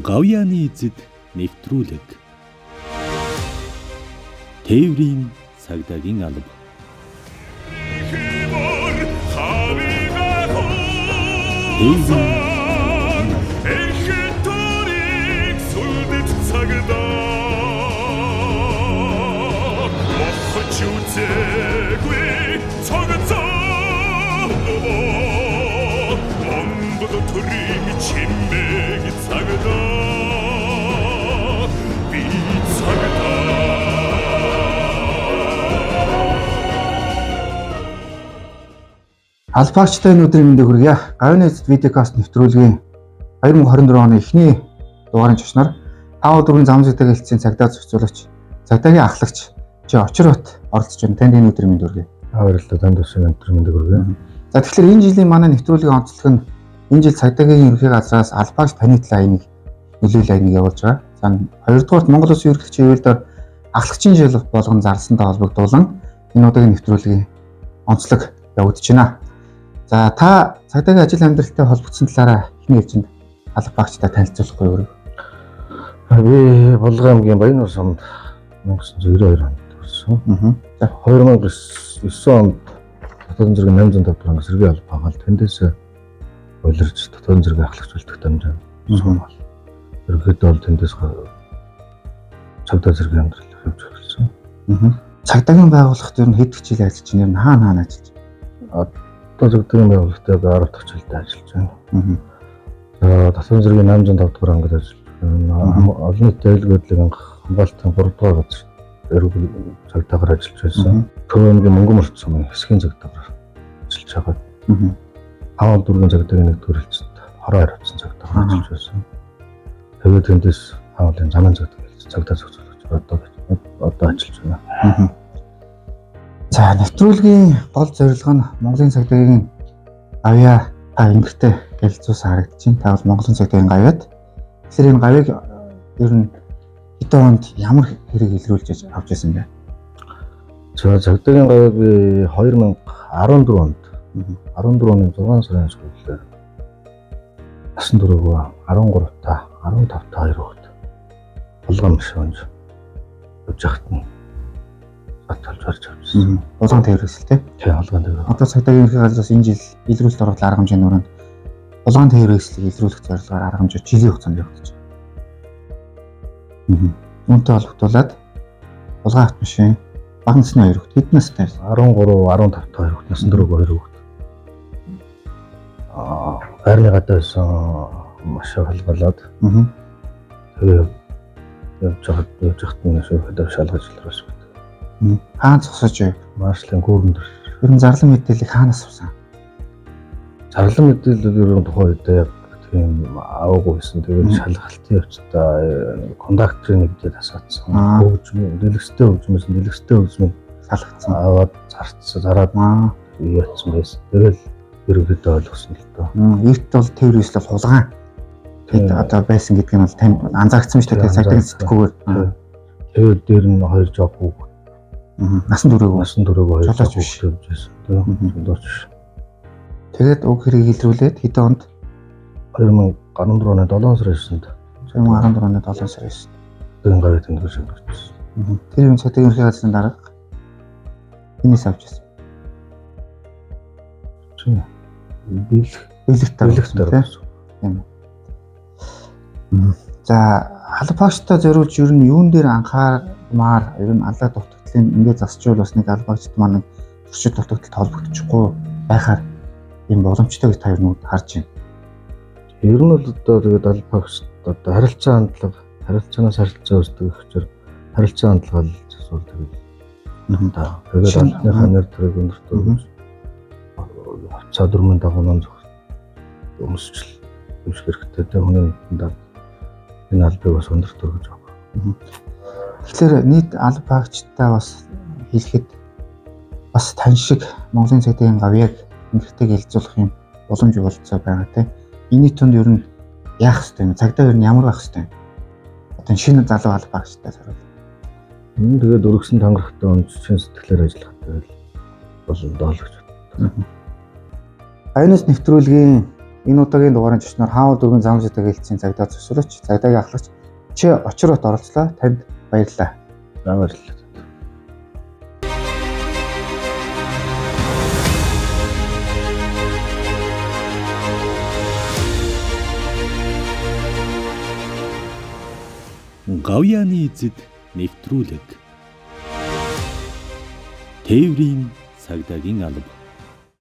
Гавьяаны эзэд нэвтрүүлэг. Тээврийн цагдаагийн алба. Албаагчтай өнөөдрийн мэндийг хүргье. Гавьяаны эзэд видеокаст нэвтрүүлгийн 2024 оны эхний дугаарын чушнаар 5-4 зам зүйтэй хэлтсийн цагдаа зохицуулагч, цагдаагийн ахлагч чи Очирбат оролцож байна. Танд энэ өдрийн мэнд хүргье. Баярлалаа. Танд бас энэ өдрийн мэндийг хүргье. За тэгэхээр энэ жилийн манай нэвтрүүлгийн онцлог нь энэ жил цагдаагийн ерөнхий газраас албаагч танитлаа энийг нөлөөлөл энийг явуулж байгаа. За хоёрдугаарт Монгол Улсын ерөнхийлөгчийн хуулиар ахлагчийн жил болгон зарласантай холбогдуулан энэ удаагийн нэвтрүүлгийн онцлог явагдаж байна. За та цагдаагийн ажил амьдралтай холбогдсон талаараа эхний хэмжээнд албаагчтай танилцуулахгүй юу? Би Булган аймгийн Баянур сумд 1992 онд төрсөн. За 2009 онд Дотоодын зэргийн 805 дахь ангис сэргийн албаагаал тэндээс болирч Дотоодын зэргийн ахлагч болдог дамжаа суумал. Ерөнхийдөө бол тэндээс цагдаа зэргийн амьдрал явж эхэлсэн. Цагдаагийн байгууллагт ер нь хэд хичээл ажиллаж байна? Ер нь хаана ажиллаж байна? Одоо цагдаагийн байгууллагад 10 дахь жилдээ ажиллаж байна. За Дотоодын зэргийн 805 дахь ангид ажиллаж байна. Олон нийтийн аюулгүй байдлыг хамгаалтын 3 дугаар газар эрүүл цагдаагаар ажиллаж байсан. Төвөөнгийн Мөнгөн мөрт сумын хэсгийн цагдаагаар ажиллаж байгаа. Аавал дүүргийн цагдаагийн нэг төрөлцөд хороо хариуцсан цагдаагаар ажиллаж байсан. Тэгээд тэндээс аавлын замын цагдаа зохицуулагч одоо ажиллаж байна. За нэвтрүүлгийн гол зорилго нь Монголын цагдаагийн гавьяа эмгэгтэй гэлзүүс харагдаж байна. Та бол Монголын цагдаагийн гавьяад. Тэгэхээр энэ гавьяаг ер нь хэдэн онд ямар хэрэг илрүүлж авч байсан бэ? За цагдаагийн гавьяаг би 2014 онд 14 оны 6 сарын сүүлээр насан туршигөө 13 та 15 та 2 хүүхэд Булган машинж явж хахад нь баталж гарч авчихсан. Булган тээврээс тий. Тий, Булган тээврээс. Одоо цагдаагийн ерөнхий газраас энэ жил илрүүлэлт оруулалт арга хэмжээний өрөөнд Булган тээврээслийг илрүүлэх зорилгоор арга хэмжээ жилийн хугацаанд явагдаж байна. Үүнтэй холбогдуулаад Булган автомашин бага насны 2 хүүхэд хэд настай? 13, 15 та 2 хүүхэд насан туршигөө 2 хүүхэд. Байрны гадаа байсан машин халгалаад. Тэгээ явж хахад нь шүүхэд шалгаж илрүүлж байна. Хаан зогсож байв. Маршлын гүүрэнд. Ер нь зарлан мэдээллийг хаанаас авсан? Зарлан мэдээлэл ер нь тухайн үед яг тийм аваагүй байсан. Тэгээд шалгалтын явцдаа кондакторын нэг дэд асаацсан. Хөгжмөн, дэлгэцтэй хөгжмөн салгацсан. Аваад зараад яатсан байсан. Тэгэл ерөнхийдөө ойлгосон л доо. Эрт бол тээврээслэл хулгайн. Тэгэд одоо байсан гэдг нь бол танд анзаарсан шүү дээ. Цагдаагийн сэтгэхүүгээр. Тэгээд дээр нь 2 жоо хүүхэд. Насан туршигөө 2 жоо хүүхэд байсан. Жолооч. Тэгээд уг хэрийг илрүүлээд хэдэн онд 2014 оны 7 сарын 9-нд 2014 оны 7 сарын 9-нд энэ гавьяа тэмдэглэж шалгагдсан. Тэр юм цагдаагийн ерөнхий газрын дарга энэс авч ирсэн. Бэлэгт тийм. За албаагчтай зориулж ер нь юун дээр анхаармаар ер нь алаа дутагдлын ингээд засчвал бас нэг албаагчд маань туршид дутагдалд холбогдчихгүй байхаар юм боломжтой гэж та ер нь харж байна. Ер нь бол одоо тэгээд албаагчд одоо харилцаанаас харилцаа үүсдэг гэхээр харилцаа хандлага л асуудал тэгээд албаныхаа нэр төрөг өндөртөө цаа дөрмөн дагуунан өмсчл юмш хэрэгтэй тэ хүний даа энэ албыг бас өндөртөө гэж байна. Тэгэхээр нийт албаагчтай бас хэлэхэд бас тань шиг Монголын цагдаагийн гавьяаг эмгэгтэй гэлзүүлэх юм боломж олцоо байгаа те. Энийн тунд ер нь яах ёстой юм? Цагдаа ер нь ямар байх ёстой юм? Одоо шинэ залуу албаагчтай зориул. Тэгээд өргөсөн тангарахтай онцчин сэтгэлээр ажиллах тэгэл болон доолж байна. Гавьяанаас нэвтрүүлгийн Энэ удаагийн дугаарын зочноор хаавал дөрвөн замжтай хэлтсийн цагдаа зөвсөрөж, цагдаагийн ахлагч чи очрот оролцлоо. Танд баярлалаа. Баярлалаа. Гавьяаны эзэд нэвтрүүлэг. Тээврийн цагдаагийн алба.